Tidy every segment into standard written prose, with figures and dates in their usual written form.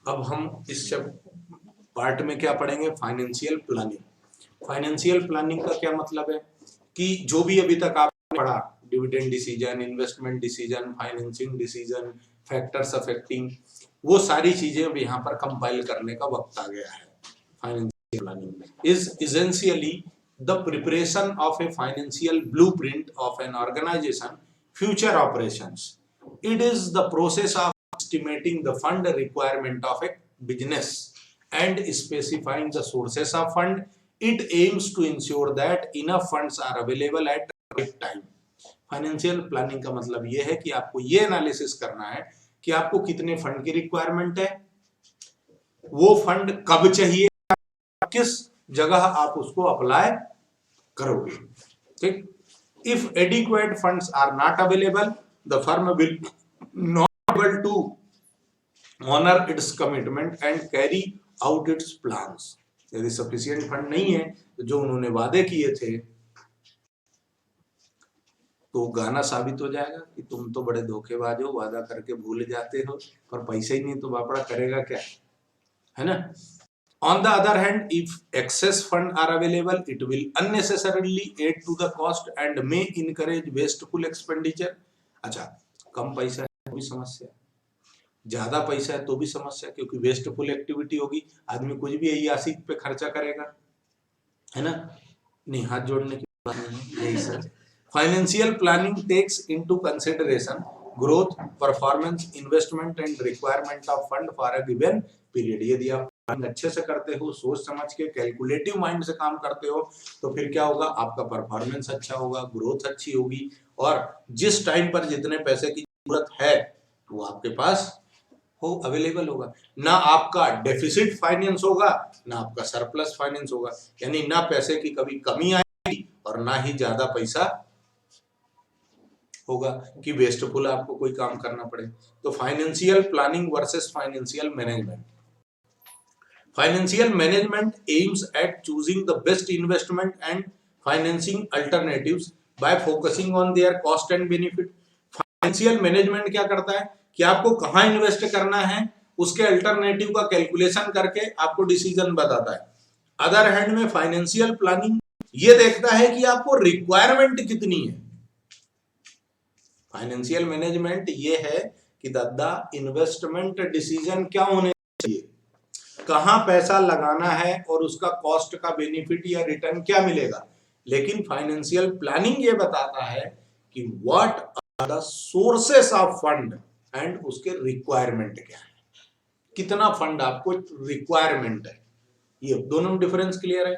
अब हम इस पार्ट में क्या पढ़ेंगे, फाइनेंशियल प्लानिंग। फाइनेंशियल प्लानिंग का क्या मतलब है कि जो भी अभी तक आपने पढ़ा, dividend decision, investment decision, financing decision, factors affecting, वो सारी चीजें अब यहाँ पर कंपाइल करने का वक्त आ गया है। Financial planning is essentially the preparation of a financial blueprint of an organisation future operations. It is the process of estimating the fund requirement of a business and specifying the sources of fund. It aims to ensure that enough funds are available at the right time. Financial planning का मतलब यह है कि आपको ये analysis करना है कि आपको कितने फंड की रिक्वायरमेंट है, वो फंड कब चाहिए, किस जगह आप उसको अप्लाई करोगे। ठीक, if adequate funds are not available, the firm will not able to honor its commitment and carry out its plans. यदि sufficient फंड नहीं है तो जो उन्होंने वादे किए थे तो गाना साबित हो जाएगा कि तुम तो बड़े धोखेबाज हो, वादा करके भूल जाते हो, पर पैसा ही नहीं तो बापड़ा करेगा क्या, है ना। On the other hand, if excess funds are available, it will unnecessarily add to the cost and may encourage wasteful expenditure. अच्छा, कम पैसा है तो भी समस्या, ज्यादा पैसा है तो भी समस्या, क्योंकि वेस्टफुल एक्टिविटी होगी, आदमी कुछ भी यही पे खर्चा करेगा, है ना। नहीं, हाथ जोड़ने की बात नहीं है, यही sir. Financial planning takes into consideration growth, performance, investment and requirement of fund for a given period. यदि आप अच्छे से करते हो, सोच समझ के कैलकुलेटिव माइंड से काम करते हो, तो फिर क्या होगा, आपका परफॉर्मेंस अच्छा होगा, ग्रोथ अच्छी होगी, और जिस टाइम पर जितने पैसे की जरूरत है वो आपके पास हो, अवेलेबल होगा। ना आपका डेफिसिट फाइनेंस होगा, ना आपका सरप्लस फाइनेंस होगा, यानी ना पैसे की कभी कमी आएगी और ना ही ज्यादा पैसा होगा कि वेस्टफुल आपको कोई काम करना पड़े। तो financial planning versus financial management. Financial management aims at choosing the best investment and financing alternatives by focusing on their cost and benefit. Financial management क्या करता है कि आपको कहाँ इन्वेस्ट करना है, उसके अल्टरनेटिव का कैलकुलेशन करके आपको डिसीजन बताता है। अदर हैंड में फाइनेंशियल प्लानिंग ये देखता है कि आपको रिक्वायरमेंट कितनी है। फाइनेंशियल मैनेजमेंट ये है कि दादा इन्वेस्टमेंट डिसीजन क्या होने चाहिए, कहां पैसा लगाना है और उसका कॉस्ट का बेनिफिट या रिटर्न क्या मिलेगा। लेकिन फाइनेंशियल प्लानिंग ये बताता है कि what are the sources of fund and उसके रिक्वायरमेंट क्या है, कितना फंड आपको रिक्वायरमेंट है। ये दोनों में डिफरेंस क्लियर है।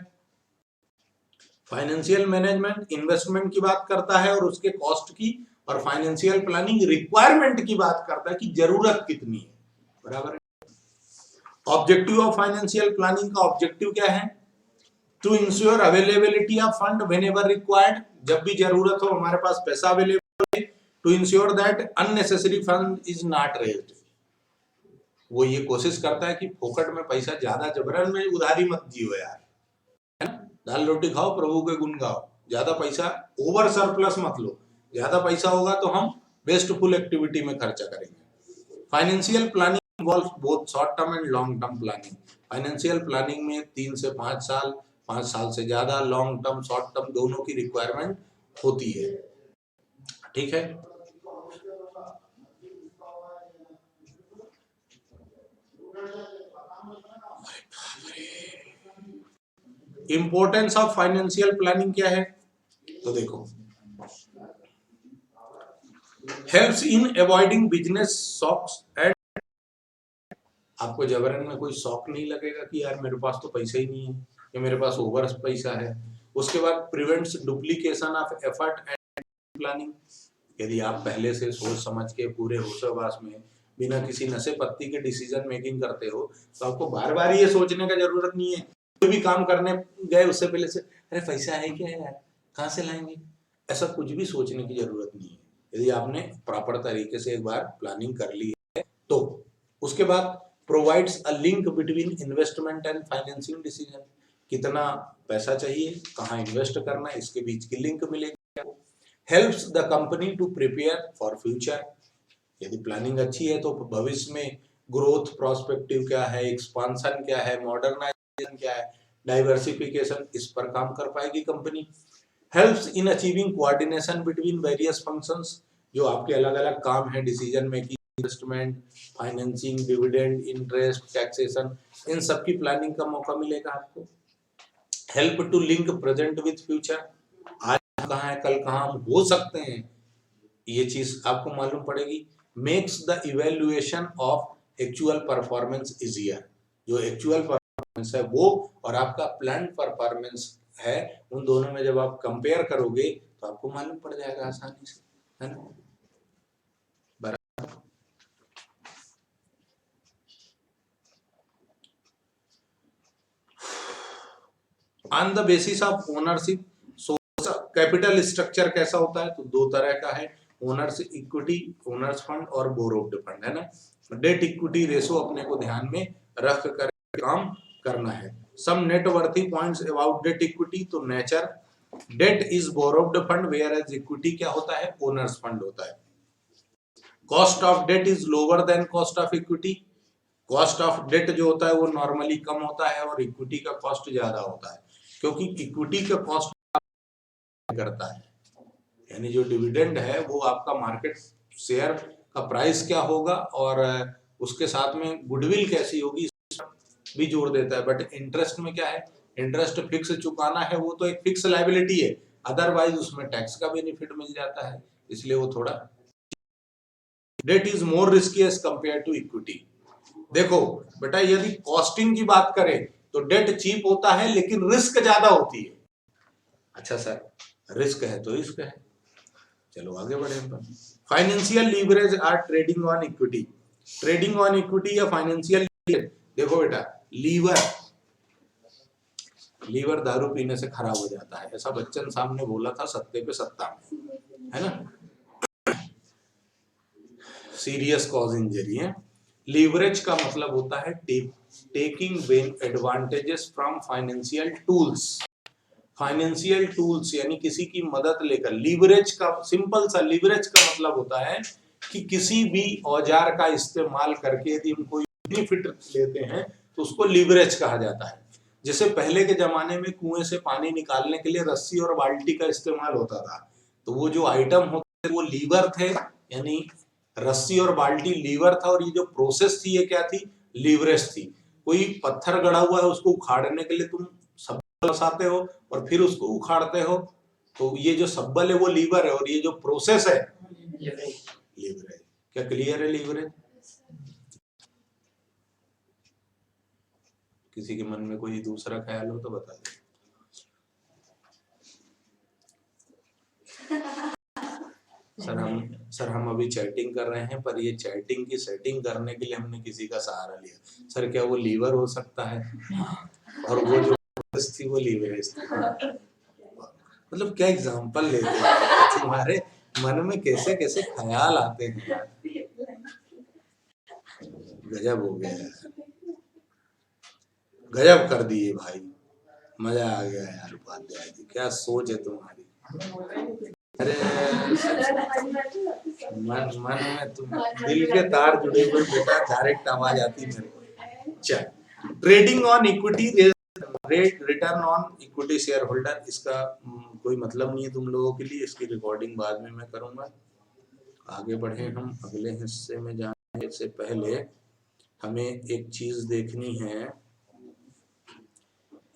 फाइनेंशियल मैनेजमेंट इन्वेस्टमेंट की बात करता है और उसके कॉस्ट की, और फाइनेंशियल प्लानिंग रिक्वायरमेंट की बात करता है कि जरूरत कितनी है, बराबर है। ऑब्जेक्टिव ऑफ फाइनेंशियल प्लानिंग का ऑब्जेक्टिव क्या है, to ensure availability of fund whenever required, जब भी जरूरत हो हमारे पास पैसा अवेलेबल है। To ensure that unnecessary fund is not raised, वो ये कोशिश करता है कि फोकट में पैसा ज्यादा जबरन में उधारी मत जियो यार, है ना। दाल रोटी खाओ, प्रभु के गुण गाओ, ज्यादा पैसा ओवर सरप्लस मत लो, ज्यादा पैसा होगा तो हम वेस्टफुल एक्टिविटी में खर्चा करेंगे। Financial planning involves both short term and long term planning. Financial planning में 3 से 5 साल, 5 साल से ज्यादा, लॉन्ग टर्म शॉर्ट टर्म दोनों की रिक्वायरमेंट होती है। ठीक है, इंपॉर्टेंस ऑफ फाइनेंशियल प्लानिंग क्या है, तो देखो, helps in avoiding business shocks and, आपको जबरन में कोई शौक नहीं लगेगा कि यार मेरे पास तो पैसा ही नहीं है या मेरे पास ओवर पैसा है। उसके बाद prevents duplication of effort and planning, यदि आप पहले से सोच समझ के पूरे होशोबास में बिना किसी नशे पत्ती के डिसीजन मेकिंग करते हो तो आपको बार बार ये सोचने का जरूरत नहीं है। कोई भी काम करने गए उससे पहले से अरे पैसा है क्या यार, कहाँ से लाएंगे, ऐसा कुछ भी सोचने की जरूरत नहीं है। यदि आपने प्रॉपर तरीके से एक बार प्लानिंग कर ली है तो। उसके बाद provides a link between investment and financing decision, कितना पैसा चाहिए, कहाँ इन्वेस्ट करना है, इसके बीच की लिंक मिलेगी। Helps the company to prepare for future, यदि प्लानिंग अच्छी है तो भविष्य में ग्रोथ प्रोस्पेक्टिव क्या है, एक्सपांशन क्या है, मॉडर्नाइजेशन क्या है, डाइवर्सिफिकेशन, इस पर काम कर पाएगी company. Helps in achieving coordination between various functions, जो आपके अलग अलग काम है, decision making, investment, financing, dividend, interest, taxation, इन सब की प्लानिंग का मौका मिलेगा आपको। Help to link present with future, आज कहाँ है कल कहाँ हम हो सकते हैं, ये चीज आपको मालूम पड़ेगी। Makes the evaluation of actual performance easier, जो एक्चुअल परफॉर्मेंस है वो और आपका प्लान परफॉर्मेंस है, उन दोनों में जब आप कंपेयर करोगे तो आपको मालूम पड़ जाएगा आसानी से, है ना। On the basis of ownership, capital structure कैसा होता है, तो दो तरह का है, ओनर्स इक्विटी, ओनर्स फंड और बोरोव्ड फंड, है ना। डेट इक्विटी रेशो अपने को ध्यान में रख कर काम करना है। Some noteworthy points about debt equity, तो nature, debt is borrowed fund whereas equity क्या होता है, ओनर्स फंड होता है। Cost of debt is lower than cost of equity, cost of debt जो होता है वो नॉर्मली कम होता है और इक्विटी का कॉस्ट ज्यादा होता है, क्योंकि इक्विटी का कॉस्ट करता है, यानी जो डिविडेंड है वो आपका मार्केट शेयर का प्राइस क्या होगा और उसके साथ में गुडविल कैसी होगी भी जोड़ देता है। बट इंटरेस्ट में क्या है, इंटरेस्ट फिक्स चुकाना है, वो तो एक फिक्स लायबिलिटी है, अदरवाइज उसमें टैक्स का बेनिफिट मिल जाता है, इसलिए वो थोड़ा। Debt is more risky as compare to equity. देखो बेटा, यदि कॉस्टिंग की बात करें तो डेट चीप होता है लेकिन रिस्क ज्यादा होती है। अच्छा सर, रिस्क है तो रिस्क है, चलो आगे बढ़े। Financial leverage or trading on equity, trading on equity या फाइनेंशियल, देखो बेटा, लीवर दारू पीने से खराब हो जाता है, ऐसा बच्चन साहब ने बोला था सत्ते पे सत्ता में, है ना। सीरियस कॉज इंजरी है। लीवरेज का मतलब होता है taking advantages from financial tools, financial tools यानी किसी की मदद लेकर। लीवरेज का सिंपल सा लीवरेज का मतलब होता है कि किसी भी औजार का इस्तेमाल करके यदि हम कोई बेनिफिट लेते हैं तो उसको लीवरेज कहा जाता है। जैसे पहले के जमाने में कुएं से पानी निकालने के लिए रस्सी और बाल्टी का इस्तेमाल होता था, तो वो जो आइटम होते थे वो लीवर थे, यानी रस्सी और बाल्टी लीवर था, और ये जो प्रोसेस थी ये क्या थी, लीवरेज थी। कोई पत्थर गड़ा हुआ है उसको उखाड़ने के लिए तुम फंसाते हो और फिर उसको उखाड़ते हो, तो ये जो सब्बल है वो लीवर है, और ये जो प्रोसेस है लीवर है। क्या क्लियर है लीवर है? किसी के मन में कोई दूसरा ख्याल हो तो बता दे। सर हम अभी चैटिंग कर रहे हैं, पर ये चैटिंग की सेटिंग करने के लिए हमने किसी का सहारा लिया। सर क्या वो लीवर हो सकता है? और वो जो थी वो लीवरेज थी। मतलब क्या एग्जांपल लेते हैं, तुम्हारे मन में कैसे कैसे ख्याल आते हैं, गजब हो गया यार, गजब कर दिए भाई, मजा आ गया यार। उपाध्याय जी क्या सोच है तुम्हारी, अरे मन में तुम दिल के तार जुड़े हुए बेटा, डायरेक्ट आवाज आती है मेरे को। चल, trading on equity return on equity share holder, इसका कोई मतलब नहीं है तुम लोगों के लिए, इसकी रिकॉर्डिंग बाद में मैं करूंगा। आगे बढ़े हम अगले हिस्से में जाने से पहले हमें एक चीज देखनी है,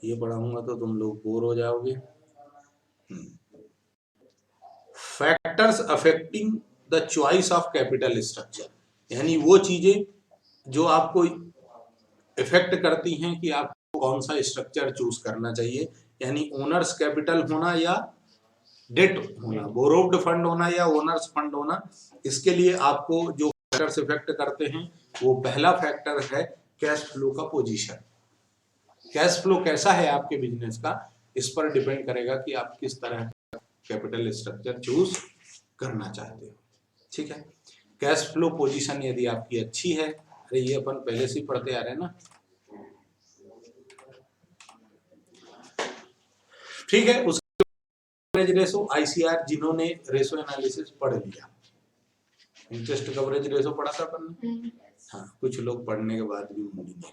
ये पढ़ाऊंगा तो तुम लोग बोर हो जाओगे। Factors affecting the choice of capital structure, यानी वो चीजें जो आपको इफेक्ट करती हैं कि आपको कौन सा स्ट्रक्चर चूज करना चाहिए, यानी ओनर्स कैपिटल होना या डेट होना, बोरोव्ड फंड होना या ओनर्स फंड होना। इसके लिए आपको जो फैक्टर्स इफेक्ट करते हैं, वो पहला फैक्टर है कैश फ्लो का पोजीशन। कैश फ्लो कैसा है आपके बिजनेस का, इस पर डिपेंड करेगा कि आप किस तरह का कैपिटल स्ट्रक्चर चूज करना चाहते हो। ठीक है, कैश फ्लो पोजीशन यदि आपकी अच्छी है, अरे ये अपन पहले से ही पढ़ते आ रहे हैं ना, ठीक है। उसके रेशो आईसीआर, जिन्होंने रेशो एनालिसिस पढ़ लिया, इंटरेस्ट कवरेज रेशो पढ़ा था अपन। हाँ, कुछ लोग पढ़ने के बाद भी मूड नहीं।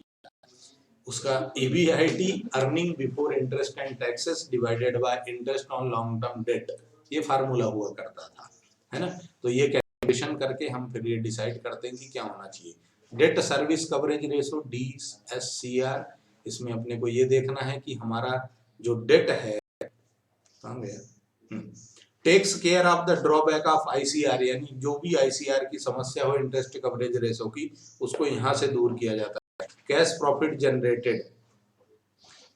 उसका EBIT earning before interest and taxes divided by interest on long term debt, ये फार्मूला हुआ करता था, है ना। तो ये कैलकुलेशन करके हम फिर ये डिसाइड करते हैं कि क्या होना चाहिए। Debt service coverage ratio DSCR, इसमें अपने को ये देखना है कि हमारा जो डेट है कहाँ गया, takes care of the drawback of ICR, यानी जो भी ICR की समस्या हो इंटरेस्ट कवरेज रेशो की, उसको यहाँ से दूर किया जाता है। Cash profit generated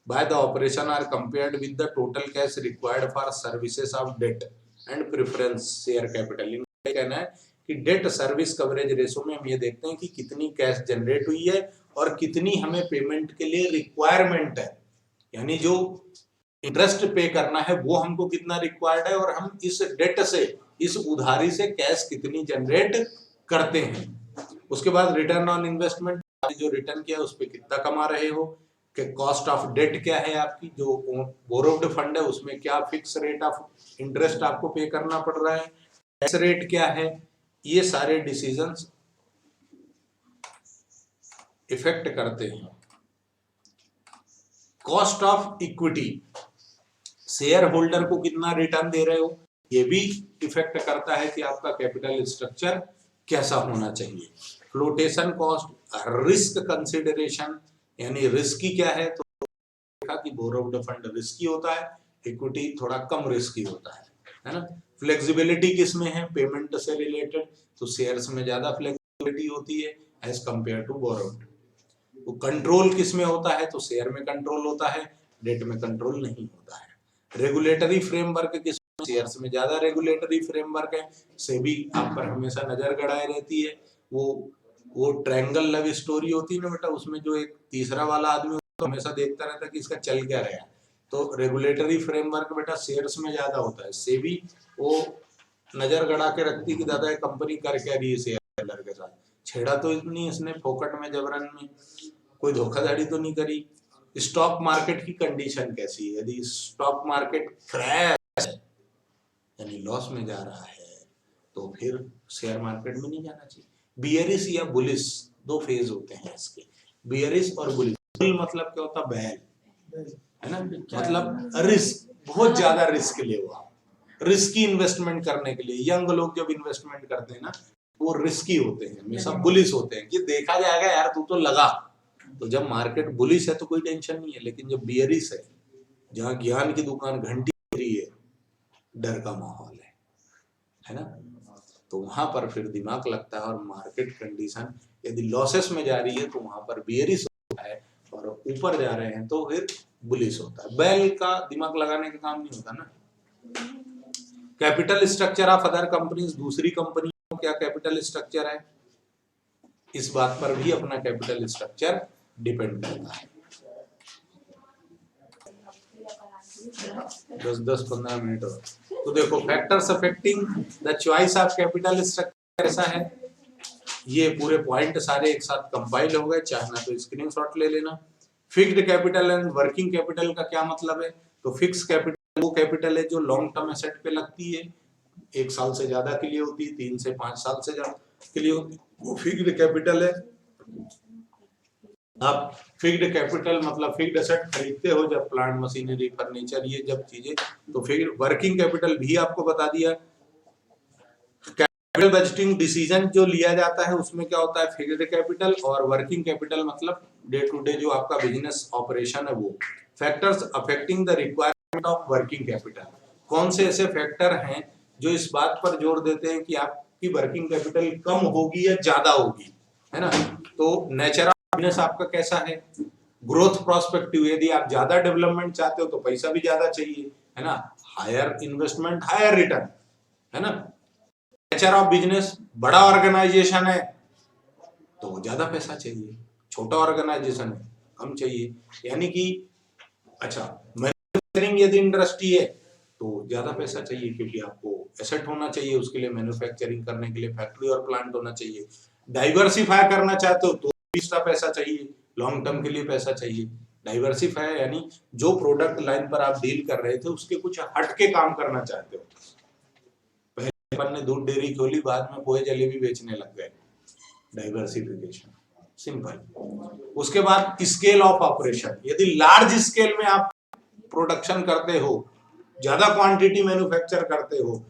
by the operation are compared with the total cash required for services of debt and preference share capital. इनका कहना है कि डेट सर्विस कवरेज रेशो में हम ये देखते हैं कि कितनी कैश जनरेट हुई है और कितनी हमें पेमेंट के लिए रिक्वायरमेंट है, यानी जो इंटरेस्ट पे करना है वो हमको कितना रिक्वायर्ड है और हम इस डेट से, इस उधारी से कैश कितनी जनरेट करते हैं। उसके बाद रिटर्न ऑन इन्वेस्टमेंट, जो रिटर्न किया उस पर कितना कमा रहे हो, कि कॉस्ट ऑफ डेट क्या है आपकी, जो बोरोव्ड फंड है उसमें क्या फिक्स रेट ऑफ इंटरेस्ट आपको पे करना पड़ रहा है, टैक्स रेट क्या है, ये सारे डिसीजंस इफेक्ट करते हैं। Cost of equity, share holder को कितना रिटर्न दे रहे हो, ये भी इफेक्ट करता है कि आपका कैपिटल स्ट्रक्चर कैसा होना चाहिए। फ्लोटेशन कॉस्ट, रिस्क कंसिडरेशन, यानी रिस्की क्या है, तो देखा कि बोरोव्ड फंड रिस्की होता है, इक्विटी थोड़ा कम रिस्की होता है ना। फ्लेक्सिबिलिटी किसमें है, पेमेंट से रिलेटेड, तो शेयर्स में ज्यादा फ्लेक्सिबिलिटी होती है एज कंपेयर टू बोरोव्ड। तो कंट्रोल किसमें होता है, तो शेयर में कंट्रोल होता है, डेट में कंट्रोल नहीं होता है। रेगुलेटरी फ्रेमवर्क किसमें, शेयर्स में ज्यादा रेगुलेटरी फ्रेमवर्क है, सेबी आप पर हमेशा नजर गड़ाए रहती है। वो ट्रायंगल लव स्टोरी होती है ना बेटा, उसमें जो एक तीसरा वाला आदमी तो हमेशा देखता रहता है कि इसका चल क्या रहा है। तो रेगुलेटरी फ्रेमवर्क बेटा शेयर्स में ज्यादा होता है, सेबी वो नजर गड़ा के रखती कि दादा कंपनी कर क्या रही है शेयर होल्डर के साथ, छेड़ा तो इतनी इसने फोकट में जबरन में, कोई धोखाधड़ी तो नहीं करी। स्टॉक मार्केट की कंडीशन कैसी है, यदि स्टॉक मार्केट क्रैश है यानी लॉस में जा रहा है तो फिर शेयर मार्केट में नहीं जाना चाहिए। बियरिश या बुलिश, दो फेज होते हैं इसके, बियरिश और बुलिश। बुल मतलब क्या होता है, बैल है ना, मतलब रिस्क, बहुत ज्यादा रिस्क ले वो आप, रिस्की इन्वेस्टमेंट करने के लिए यंग लोग जब इन्वेस्टमेंट करते हैं ना वो रिस्की होते हैं, हमेशा बुलिश होते हैं कि देखा जाएगा यार तू तो लगा। तो जब मार्केट बुलिश है तो कोई टेंशन नहीं है, लेकिन जब बियरिश है, जहाँ ज्ञान की दुकान घंटी रही है, डर का माहौल है ना, तो वहां पर फिर दिमाग लगता है और मार्केट कंडीशन यदि लॉसेस में जा रही है तो वहां पर बियरिश होता है, और ऊपर जा रहे हैं तो फिर बुलिश होता है। बैल का दिमाग लगाने का काम नहीं होता ना। Capital structure of other companies, दूसरी कंपनी का क्या कैपिटल स्ट्रक्चर है, इस बात पर भी अपना कैपिटल स्ट्रक्चर डिपेंड करता है। 10-15 मिनट और तो देखो, factors affecting the choice of capital structure ऐसा है, ये पूरे पॉइंट सारे एक साथ कंपाइल हो गए, चाहना तो स्क्रीनशॉट ले लेना। Fixed capital and working capital का क्या मतलब है, तो फिक्स कैपिटल वो कैपिटल है जो लॉन्ग टर्म एसेट पे लगती है, 1 साल से ज्यादा के लिए होती है, 3 से 5 साल से ज्यादा के लिए होती है, वो फिक्स्ड कैपिटल है। आप फिक्स्ड कैपिटल मतलब फिक्स्ड एसेट खरीदते हो, जब प्लांट मशीनरी फर्नीचर ये जब चीजें, तो फिक्स्ड वर्किंग कैपिटल भी आपको बता दिया। कैपिटल बजटिंग डिसीजन जो लिया जाता है उसमें क्या होता है, फिक्स्ड कैपिटल, और वर्किंग कैपिटल मतलब डे टू डे जो आपका बिजनेस ऑपरेशन है वो। Factors affecting the requirement of working capital, कौन से ऐसे फैक्टर हैं जो इस बात पर जोर देते हैं कि आपकी वर्किंग कैपिटल कम होगी या ज्यादा होगी, है ना। तो नेचर बिजनेस आपका कैसा है, ग्रोथ प्रोस्पेक्टिव, यदि आप ज्यादा डेवलपमेंट चाहते हो तो पैसा भी ज्यादा चाहिए, है ना, हायर इन्वेस्टमेंट हायर रिटर्न, है ना। नेचर ऑफ बिजनेस, बड़ा ऑर्गेनाइजेशन है तो ज्यादा पैसा चाहिए, छोटा ऑर्गेनाइजेशन है कम चाहिए, यानी कि अच्छा मैन्युफैक्चरिंग यदि इंडस्ट्री है तो ज्यादा पैसा चाहिए, क्योंकि आपको एसेट होना चाहिए उसके लिए, मैन्युफैक्चरिंग करने के लिए फैक्ट्री और प्लांट होना चाहिए। डाइवर्सिफाई करना चाहते हो तो एक्स्ट्रा पैसा चाहिए, लॉन्ग टर्म के लिए पैसा चाहिए। डाइवर्सिफाई यानी जो प्रोडक्ट लाइन पर आप डील कर रहे थे उसके कुछ हटके काम करना चाहते हो, अपन ने दूध डेयरी खोली, बाद में पोहे जलेबी बेचने लग गए, डाइवर्सिफिकेशन, सिंपल। उसके बाद स्केल ऑफ ऑपरेशन, यदि लार्ज स्केल में आप प्रोडक्शन करते हो, ज्यादा क्वांटिटी मैन्युफैक्चर करते हो,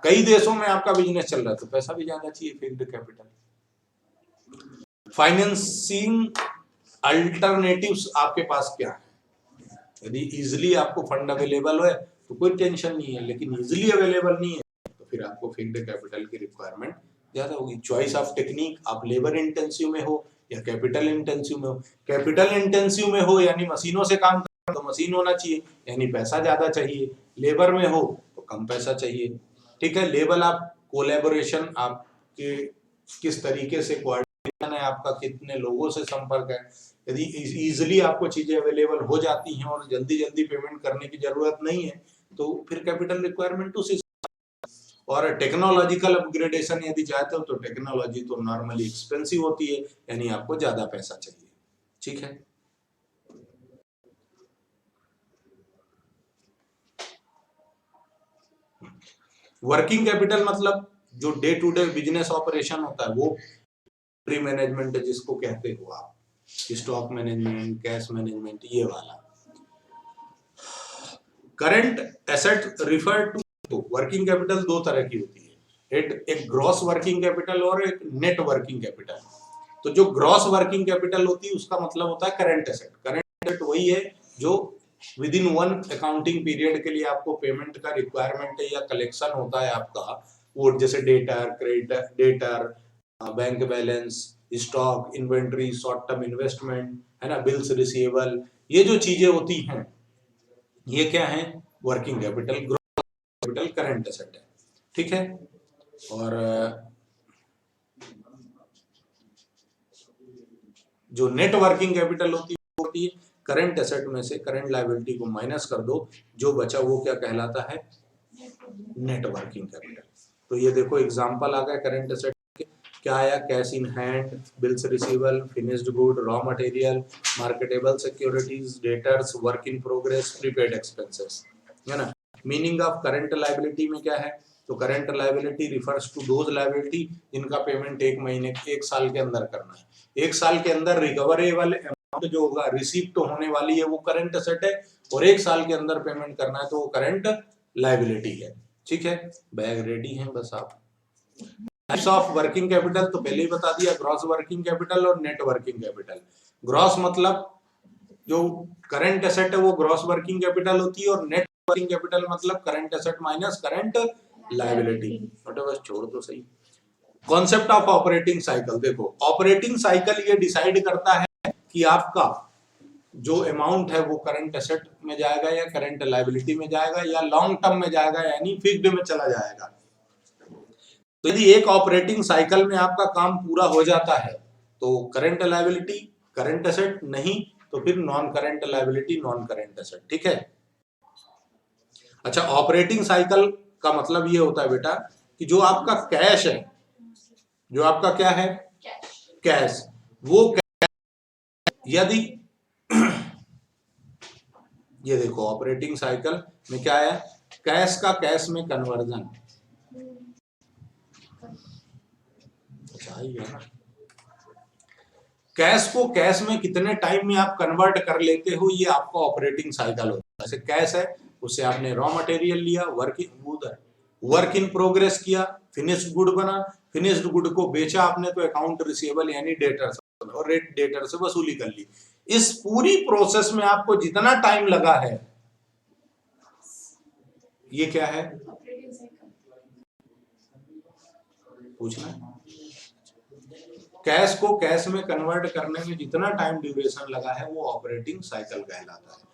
कई देशों में आपका बिजनेस चल रहा है, तो पैसा भी ज्यादा चाहिए, फिक्स्ड कैपिटल। फाइनेंसिंग अल्टरनेटिव्स आपके पास क्या है? यदि इजिली आपको फंड अवेलेबल है तो कोई टेंशन नहीं है, लेकिन इजिली अवेलेबल नहीं है तो फिर आपको फिक्स्ड कैपिटल की रिक्वायरमेंट ज्यादा होगी। चॉइस ऑफ टेक्निक, आप लेबर इंटेंसिव में हो या कैपिटल इंटेंसिव में हो। कैपिटल इंटेंसिव में हो यानी मशीनों से काम कर तो मशीन होना चाहिए, यानी पैसा ज्यादा चाहिए। लेबर में हो तो कम पैसा चाहिए, ठीक है। लेबर आप कोलैबोरेशन, आपके किस तरीके से कोऑर्डिनेशन है आपका, कितने लोगों से संपर्क है। यदि इजीली आपको चीजें अवेलेबल हो जाती हैं और जल्दी जल्दी पेमेंट करने की जरूरत नहीं है तो फिर कैपिटल रिक्वायरमेंट उसी। और टेक्नोलॉजिकल अपग्रेडेशन यदि चाहते हो तो टेक्नोलॉजी तो नॉर्मली एक्सपेंसिव होती है, यानी आपको ज्यादा पैसा चाहिए, ठीक है। वर्किंग कैपिटल मतलब जो day to day business operation होता है, वो प्री मैनेजमेंट जिसको कहते हो आप, स्टॉक मैनेजमेंट, कैश मैनेजमेंट, ये वाला। Current asset refer to working capital दो तरह की होती है, एक ग्रॉस वर्किंग कैपिटल और एक नेट वर्किंग कैपिटल। तो जो ग्रॉस वर्किंग कैपिटल होती है उसका मतलब होता है करंट एसेट। करंट एसेट वही है जो with in one accounting period के लिए आपको पेमेंट का रिक्वायरमेंट है या कलेक्शन होता है आपका, वो जैसे debtor, creditor, debtor, bank balance, stock, inventory, short term investment, है ना, बिल्स रिसीवेबल, ये जो चीजें होती हैं ये क्या है? Working capital, gross capital, current asset है, ठीक है। और जो नेट वर्किंग कैपिटल होती है करंट एसेट में से करंट लायबिलिटी को माइनस कर दो, जो बचा वो क्या कहलाता है? Net working capital. तो ये देखो एग्जांपल आ गया करंट एसेट के, क्या आया? Cash in hand, bills receivable, finished good, raw material, marketable securities, debtors, work in progress, prepaid expenses, है ना। मीनिंग ऑफ करंट लायबिलिटी में क्या है? तो current liability refers to those liability जिनका पेमेंट एक साल के अंदर करना है। एक साल के अंदर रिकवरेबल अमाउंट जो होगा, रिसीव तो होने वाली है, वो करंट एसेट है, और एक साल के अंदर पेमेंट करना है तो वो करंट लायबिलिटी है, ठीक है। बैग रेडी है बस आप। टाइप्स ऑफ वर्किंग कैपिटल तो पहले ही बता दिया, ग्रॉस वर्किंग कैपिटल और नेट वर्किंग कैपिटल। ग्रॉस मतलब जो करंट एसेट है वो ग्रॉस वर्किंग कैपिटल होती है, और नेट वर्किंग कैपिटल मतलब current asset minus current liability. बस छोड़ दो सही। कॉन्सेप्ट ऑफ ऑपरेटिंग साइकिल, देखो ऑपरेटिंग साइकिल ये डिसाइड करता है कि आपका जो अमाउंट है वो करंट एसेट में जाएगा या करंट लायबिलिटी में जाएगा या लॉन्ग टर्म में जाएगा यानी फिक्स्ड में चला जाएगा। तो यदि एक ऑपरेटिंग साइकिल में आपका काम पूरा हो जाता है तो करंट लायबिलिटी करंट एसेट, नहीं तो फिर non current liability non current asset, ठीक है। अच्छा, ऑपरेटिंग साइकिल का मतलब ये होता है बेटा कि जो आपका कैश है, जो आपका क्या है? कैश, वो कैश यदि ये देखो ऑपरेटिंग साइकिल में क्या है? कैश का कैश में कन्वर्जन, चाहिए ना। कैश को कैश में कितने टाइम में आप कन्वर्ट कर लेते हो, ये आपका ऑपरेटिंग साइकिल होता है। जैसे कैश है, उससे आपने रॉ मटेरियल लिया, वर्क इन प्रोग्रेस किया, फिनिश्ड गुड बना, फिनिश्ड गुड को बेचा आपने तो अकाउंट रिसीवेबल यानी डेटर, और रेट डेटर से वसूली कर ली। इस पूरी प्रोसेस में आपको जितना टाइम लगा है ये क्या है? पूछना। कैश को कैश में कन्वर्ट करने में जितना टाइम ड्यूरेशन लगा है वो ऑपरेटिंग साइकिल कहलाता है।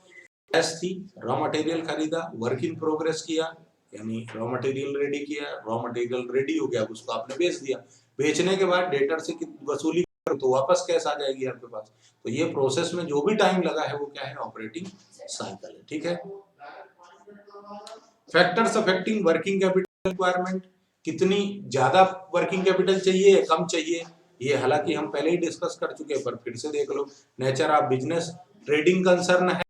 कैश थी, रॉ मटेरियल खरीदा, वर्क इन प्रोग्रेस किया यानी रॉ मटेरियल रेडी किया, रॉ मटेरियल रेडी हो गया, उसको आपने बेच दिया, बेचने के बाद डेटर से वसूली तो वापस कैश आ जाएगी आपके पास। तो ये प्रोसेस में जो भी टाइम लगा है वो क्या है? ऑपरेटिंग साइकिल है, ठीक है। Factors affecting working capital requirement, कितनी ज्यादा वर्किंग कैपिटल चाहिए, कम चाहिए, ये हालांकि हम पहले ही डिस्कस कर चुके हैं, पर फिर से देख लो। Nature of business, trading concern है,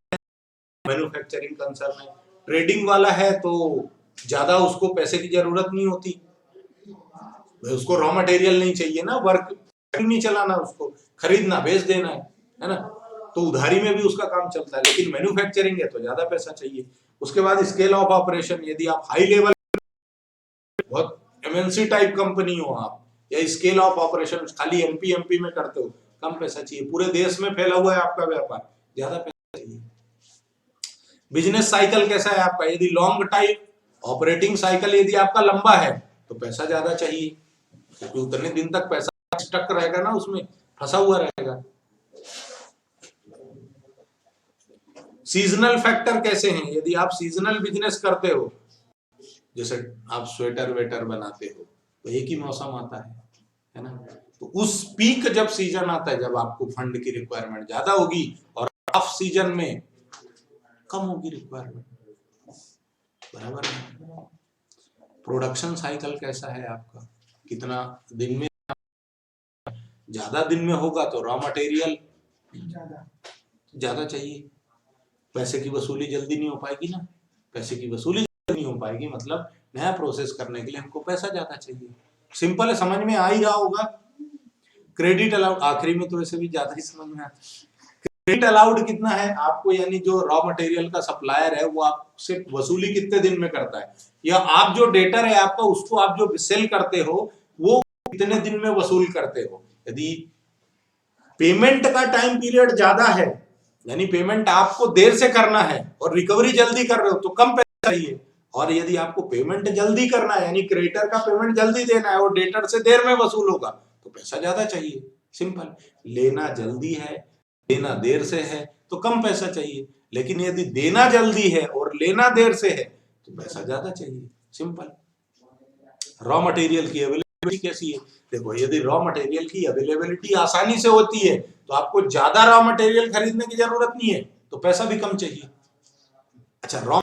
मैन्युफैक्चरिंग कंसर्न है। ट्रेडिंग वाला है तो ज्यादा उसको पैसे की जरूरत नहीं होती, उसको रॉ मटेरियल नहीं चाहिए ना, वर्क नहीं चलाना, उसको खरीदना बेच देना है ना, तो उधारी में भी उसका काम चलता है। लेकिन मैन्युफैक्चरिंग है तो ज्यादा पैसा चाहिए। उसके बाद स्केल ऑफ ऑपरेशन, यदि आप हाई लेवल बहुत एमएनसी टाइप कंपनी हो आप, या स्केल ऑफ ऑपरेशन खाली एमपी में करते हो, कम पैसा चाहिए। पूरे देश में फैला हुआ है आपका व्यापार, ज्यादा पैसा चाहिए। बिजनेस साइकिल कैसा है आपका, यदि लॉन्ग टाइप ऑपरेटिंग साइकिल यदि आपका लंबा है तो पैसा ज्यादा चाहिए, क्योंकि उतने दिन तक पैसा स्टक रहेगा ना, उसमें फंसा हुआ रहेगा। सीजनल फैक्टर कैसे हैं, यदि आप सीजनल बिजनेस करते हो, जैसे आप स्वेटर वेटर बनाते हो तो एक ही मौसम आता है ना, तो उस पीक जब सीजन आता है, जब आपको फंड की रिक्वायरमेंट ज्यादा होगी, और ऑफ सीजन में कम होगी रिक्वायरमेंट, बराबर है। प्रोडक्शन साइकिल कैसा है आपका, कितना दिन में, ज्यादा दिन में होगा तो रॉ मटेरियल ज्यादा चाहिए, पैसे की वसूली जल्दी नहीं हो पाएगी ना, पैसे की वसूली जल्दी नहीं हो पाएगी, मतलब नया प्रोसेस करने के लिए हमको पैसा ज्यादा चाहिए। सिंपल है, समझ में आ ही रहा होगा। क्रेडिट अलाउड आखिरी में तो वैसे भी ज्यादा ही समझ में आता है। क्रेडिट अलाउड कितना है आपको, यानी जो रॉ मटेरियल का सप्लायर है वो आपसे वसूली कितने दिन में करता है, या आप जो डेटर है आपका, उसको आप जो सेल करते हो वो कितने दिन में वसूल करते हो। यदि पेमेंट का टाइम पीरियड ज्यादा है, यानी पेमेंट आपको देर से करना है और रिकवरी जल्दी कर रहे हो, तो कम पैसा चाहिए। और यदि आपको पेमेंट जल्दी करना है, यानी क्रेडिटर का पेमेंट जल्दी देना है और डेटर से देर में वसूल होगा, तो पैसा ज्यादा चाहिए। सिंपल, लेना जल्दी है, देना देर से है तो कम पैसा चाहिए, लेकिन यदि देना जल्दी है और लेना देर से है तो पैसा ज्यादा चाहिए। सिंपल। रॉ मटेरियल की अवेलेबिलिटी कैसी है, देखो यदि रॉ मटेरियल की अवेलेबिलिटी आसानी से होती है तो आपको ज्यादा रॉ मटेरियल खरीदने की जरूरत नहीं है, तो पैसा भी कम चाहिए। अच्छा, रॉ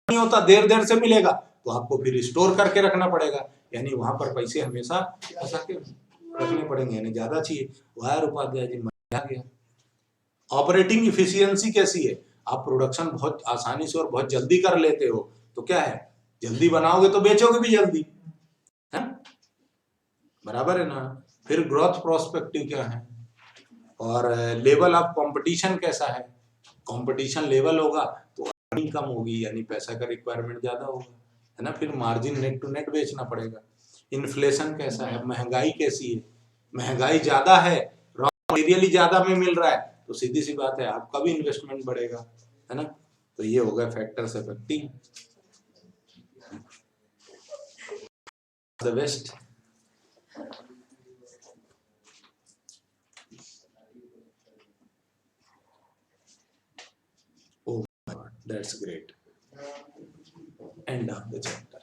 नहीं होता, देर देर से मिलेगा, तो आपको फिर स्टोर करके रखना पड़ेगा, यानी वहां पर पैसे हमेशा फंसा के रखने पड़ेंगे, यानी ज्यादा चाहिए। वायर उपाध्याय जी मजा आ गया। ऑपरेटिंग इफिशियंसी कैसी है, आप प्रोडक्शन बहुत आसानी से और बहुत जल्दी कर लेते हो, तो क्या है, जल्दी बनाओगे तो बेचोगे भी जल्दी, है बराबर है ना। फिर ग्रोथ प्रोस्पेक्टिव क्या है, और लेवल ऑफ कंपटीशन कैसा है, कंपटीशन लेवल होगा तो अर्निंग कम होगी, यानी पैसा का रिक्वायरमेंट ज्यादा होगा, है ना। फिर मार्जिन नेट टू नेट बेचना पड़ेगा। इन्फ्लेशन कैसा है, महंगाई कैसी है, महंगाई ज्यादा है, रॉ मटेरियल ही ज्यादा में मिल रहा है, तो सीधी सी बात है आपका भी इन्वेस्टमेंट बढ़ेगा, है ना। तो ये होगा factors affecting the waste. That's great. End of the chapter.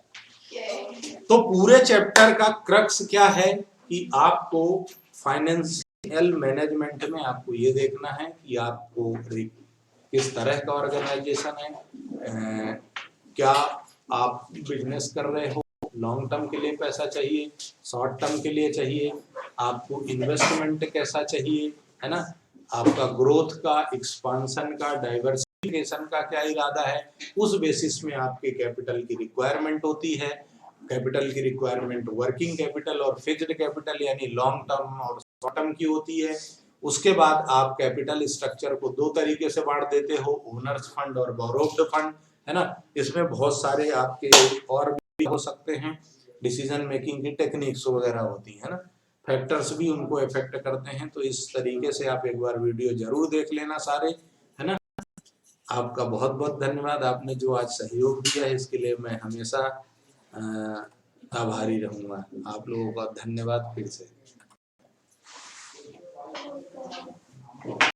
तो पूरे चैप्टर का क्रक्स क्या है कि आपको फाइनेंशियल मैनेजमेंट में आपको ये देखना है कि आपको किस तरह का ऑर्गेनाइजेशन है, क्या आप बिजनेस कर रहे हो, लॉन्ग टर्म के लिए पैसा चाहिए, शॉर्ट टर्म के लिए चाहिए, आपको इन्वेस्टमेंट कैसा चाहिए, है ना, आपका ग्रोथ का, एक्सपांशन का, डाइवर्सिफिकेशन का क्या इरादा है, उस बेसिस में आपके कैपिटल की रिक्वायरमेंट होती है। कैपिटल की रिक्वायरमेंट वर्किंग कैपिटल और फिक्स्ड कैपिटल यानी लॉन्ग टर्म और शॉर्ट टर्म की होती है। उसके बाद आप कैपिटल स्ट्रक्चर को दो तरीके से बांट देते हो, ओनर्स फंड और बोरोव्ड फंड, है ना। इसमें बहुत सारे आपके और भी हो सकते हैं, डिसीजन मेकिंग की टेक्निक्स वगैरह होती है ना, फैक्टर्स भी उनको इफेक्ट करते हैं। तो इस तरीके से आप एक बार वीडियो जरूर देख लेना सारे, है ना। आपका बहुत बहुत धन्यवाद, आपने जो आज सहयोग दिया है इसके लिए मैं हमेशा आभारी रहूंगा। आप लोगों का धन्यवाद फिर से।